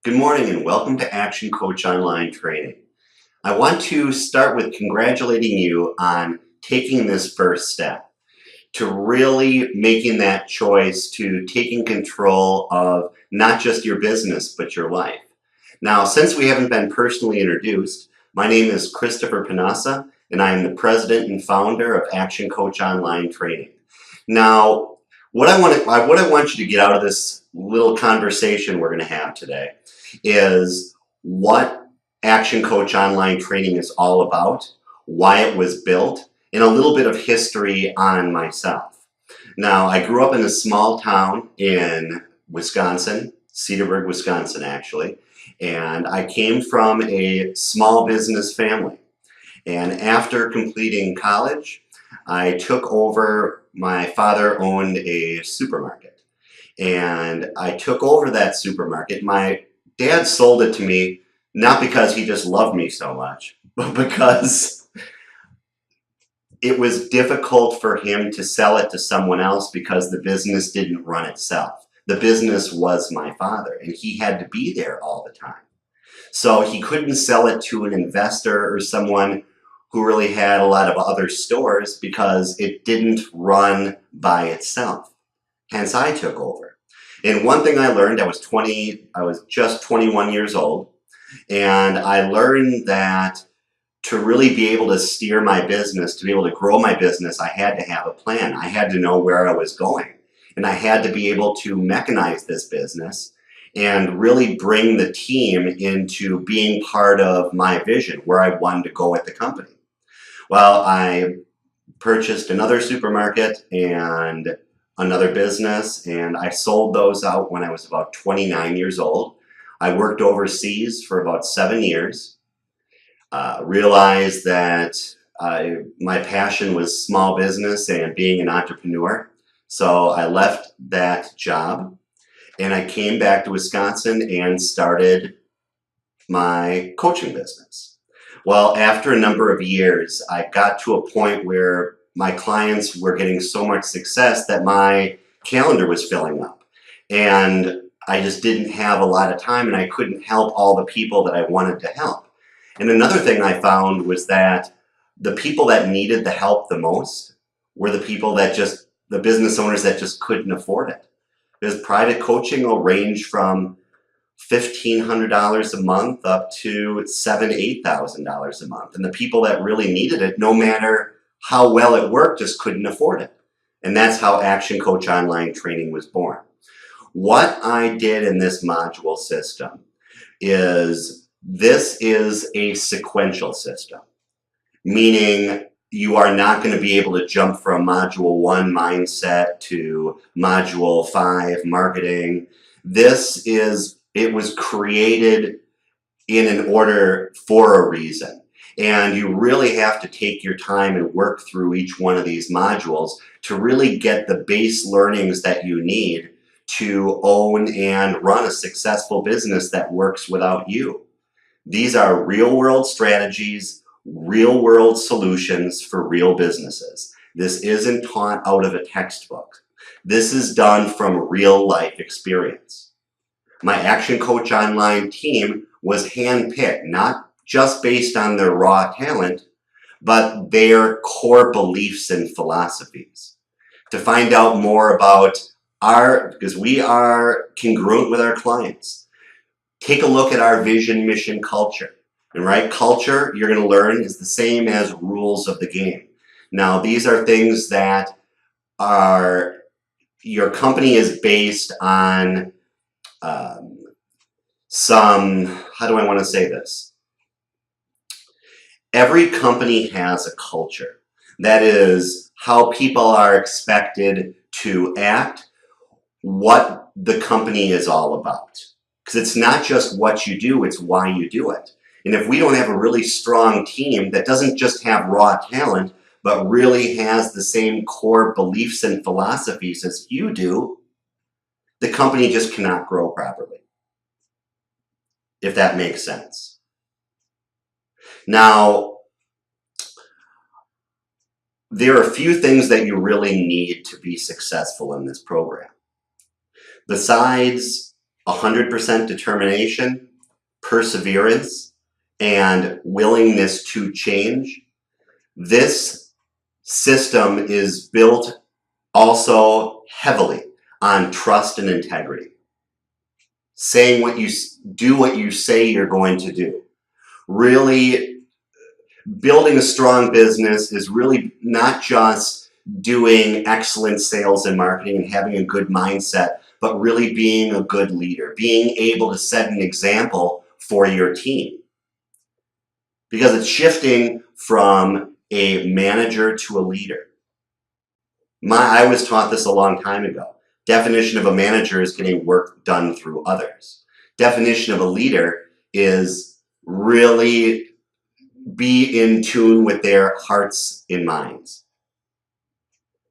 Good morning and welcome to Action Coach Online Training. I want to start with congratulating you on taking this first step to really making that choice to taking control of not just your business but your life. Now, since we haven't been personally introduced, my name is Christopher Panassa and I am the president and founder of Action Coach Online Training. Now, what I want you to get out of this little conversation we're going to have today is what Action Coach Online Training is all about, why it was built, and a little bit of history on myself. Now, I grew up in a small town in Wisconsin, Cedarburg, Wisconsin, actually, and I came from a small business family. And after completing college, I took over, my father owned a supermarket, and I took over that supermarket. My dad sold it to me not because he just loved me so much, but because it was difficult for him to sell it to someone else because the business didn't run itself. The business was my father, and he had to be there all the time. So he couldn't sell it to an investor or someone who really had a lot of other stores because it didn't run by itself. Hence, I took over. And one thing I learned, I was just 21 years old, and I learned that to really be able to steer my business, to be able to grow my business, I had to have a plan. I had to know where I was going, and I had to be able to mechanize this business and really bring the team into being part of my vision, where I wanted to go with the company. Well, I purchased another supermarket and another business, and I sold those out when I was about 29 years old. I worked overseas for about 7 years, realized that my passion was small business and being an entrepreneur. So I left that job and I came back to Wisconsin and started my coaching business. Well, after a number of years, I got to a point where my clients were getting so much success that my calendar was filling up. And I just didn't have a lot of time and I couldn't help all the people that I wanted to help. And another thing I found was that the people that needed the help the most were the people that the business owners that just couldn't afford it. Because private coaching will range from $1,500 a month up to $7,000, $8,000 a month. And the people that really needed it, no matter how well it worked, just couldn't afford it. And that's how Action Coach Online Training was born. What I did in this module system is this is a sequential system, meaning you are not going to be able to jump from module 1 mindset to module 5 marketing. It was created in an order for a reason. And you really have to take your time and work through each one of these modules to really get the base learnings that you need to own and run a successful business that works without you. These are real-world strategies, real-world solutions for real businesses. This isn't taught out of a textbook. This is done from real-life experience. My Action Coach Online team was handpicked, not just based on their raw talent, but their core beliefs and philosophies. To find out more about because we are congruent with our clients, take a look at our vision, mission, culture. And right, culture, you're going to learn, is the same as rules of the game. Now, these are things that your company is based on how do I want to say this? Every company has a culture. That is how people are expected to act, what the company is all about. Because it's not just what you do, it's why you do it. And if we don't have a really strong team that doesn't just have raw talent, but really has the same core beliefs and philosophies as you do, the company just cannot grow properly, if that makes sense. Now, there are a few things that you really need to be successful in this program. Besides 100% determination, perseverance, and willingness to change. This system is built also heavily on trust and integrity. Saying what you do, what you say you're going to do. Really, building a strong business is really not just doing excellent sales and marketing and having a good mindset, but really being a good leader, being able to set an example for your team. Because it's shifting from a manager to a leader. I was taught this a long time ago. Definition of a manager is getting work done through others. Definition of a leader is really be in tune with their hearts and minds.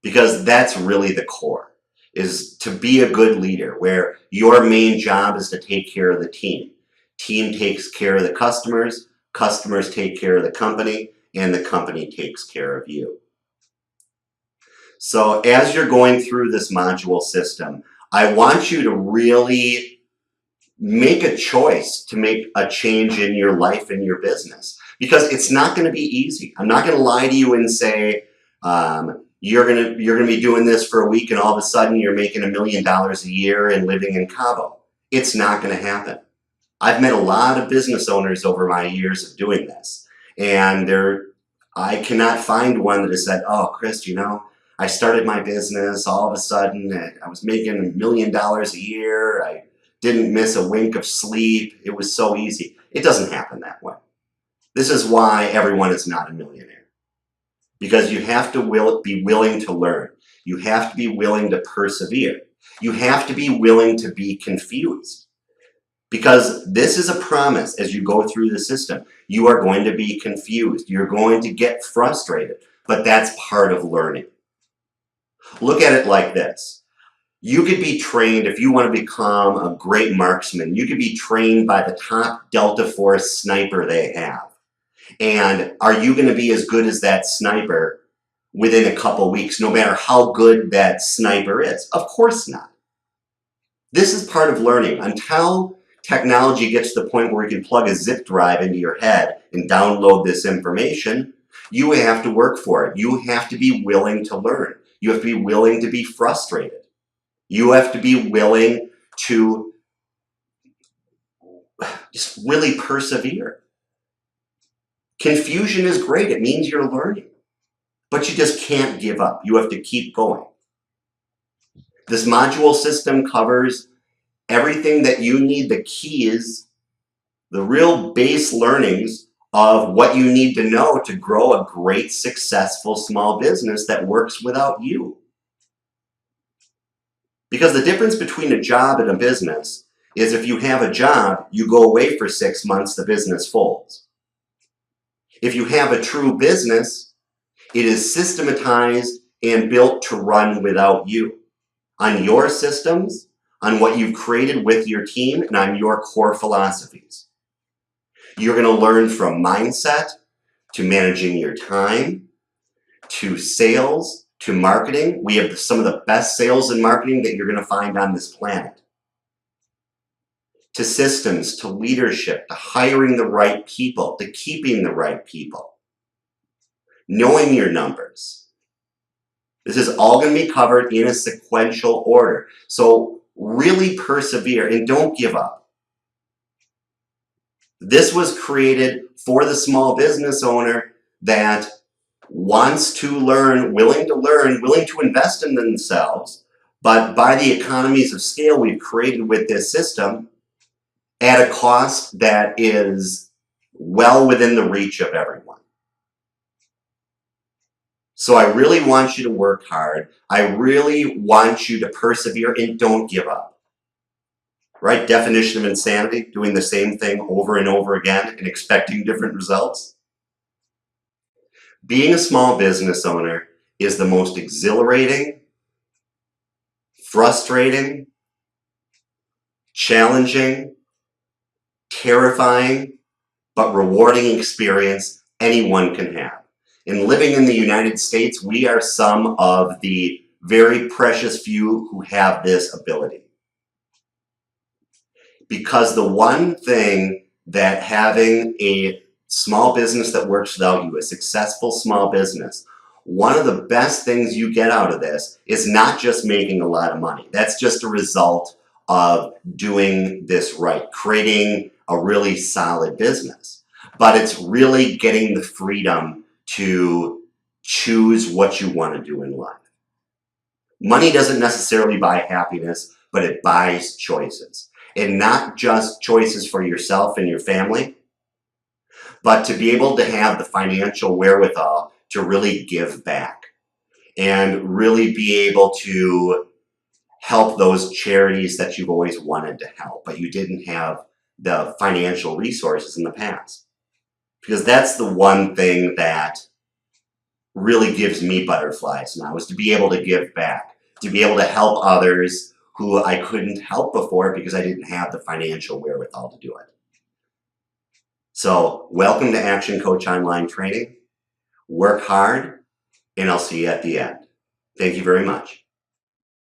Because that's really the core, is to be a good leader where your main job is to take care of the team. Team takes care of the customers, customers take care of the company, and the company takes care of you. So as you're going through this module system, I want you to really make a choice to make a change in your life and your business, because it's not going to be easy. I'm not going to lie to you and say you're going to be doing this for a week and all of a sudden you're making $1 million a year and living in Cabo. It's not going to happen. I've met a lot of business owners over my years of doing this, and I cannot find one that has said, "Oh, Chris, I started my business, all of a sudden I was making $1 million a year. I didn't miss a wink of sleep. It was so easy." It doesn't happen that way. This is why everyone is not a millionaire. Because you have to be willing to learn. You have to be willing to persevere. You have to be willing to be confused. Because this is a promise as you go through the system. You are going to be confused. You're going to get frustrated. But that's part of learning. Look at it like this. You could be trained, if you want to become a great marksman, you could be trained by the top Delta Force sniper they have. And are you going to be as good as that sniper within a couple weeks, no matter how good that sniper is? Of course not. This is part of learning. Until technology gets to the point where you can plug a zip drive into your head and download this information, you have to work for it. You have to be willing to learn. You have to be willing to be frustrated. You have to be willing to just really persevere. Confusion is great. It means you're learning. But you just can't give up. You have to keep going. This module system covers everything that you need, the keys, the real base learnings of what you need to know to grow a great, successful small business that works without you. Because the difference between a job and a business is if you have a job, you go away for 6 months, the business folds. If you have a true business, it is systematized and built to run without you, on your systems, on what you've created with your team, and on your core philosophies. You're going to learn from mindset, to managing your time, to sales, to marketing. We have some of the best sales and marketing that you're going to find on this planet. To systems, to leadership, to hiring the right people, to keeping the right people. Knowing your numbers. This is all going to be covered in a sequential order. So really persevere and don't give up. This was created for the small business owner that wants to learn, willing to invest in themselves, but by the economies of scale we've created with this system at a cost that is well within the reach of everyone. So I really want you to work hard. I really want you to persevere and don't give up. Right? Definition of insanity, doing the same thing over and over again and expecting different results. Being a small business owner is the most exhilarating, frustrating, challenging, terrifying, but rewarding experience anyone can have. And living in the United States, we are some of the very precious few who have this ability. Because the one thing that having a small business that works without you, a successful small business, one of the best things you get out of this is not just making a lot of money. That's just a result of doing this right, creating a really solid business. But it's really getting the freedom to choose what you want to do in life. Money doesn't necessarily buy happiness, but it buys choices. And not just choices for yourself and your family, but to be able to have the financial wherewithal to really give back and really be able to help those charities that you've always wanted to help, but you didn't have the financial resources in the past. Because that's the one thing that really gives me butterflies now, is to be able to give back, to be able to help others who I couldn't help before because I didn't have the financial wherewithal to do it. So welcome to Action Coach Online Training. Work hard, and I'll see you at the end. Thank you very much.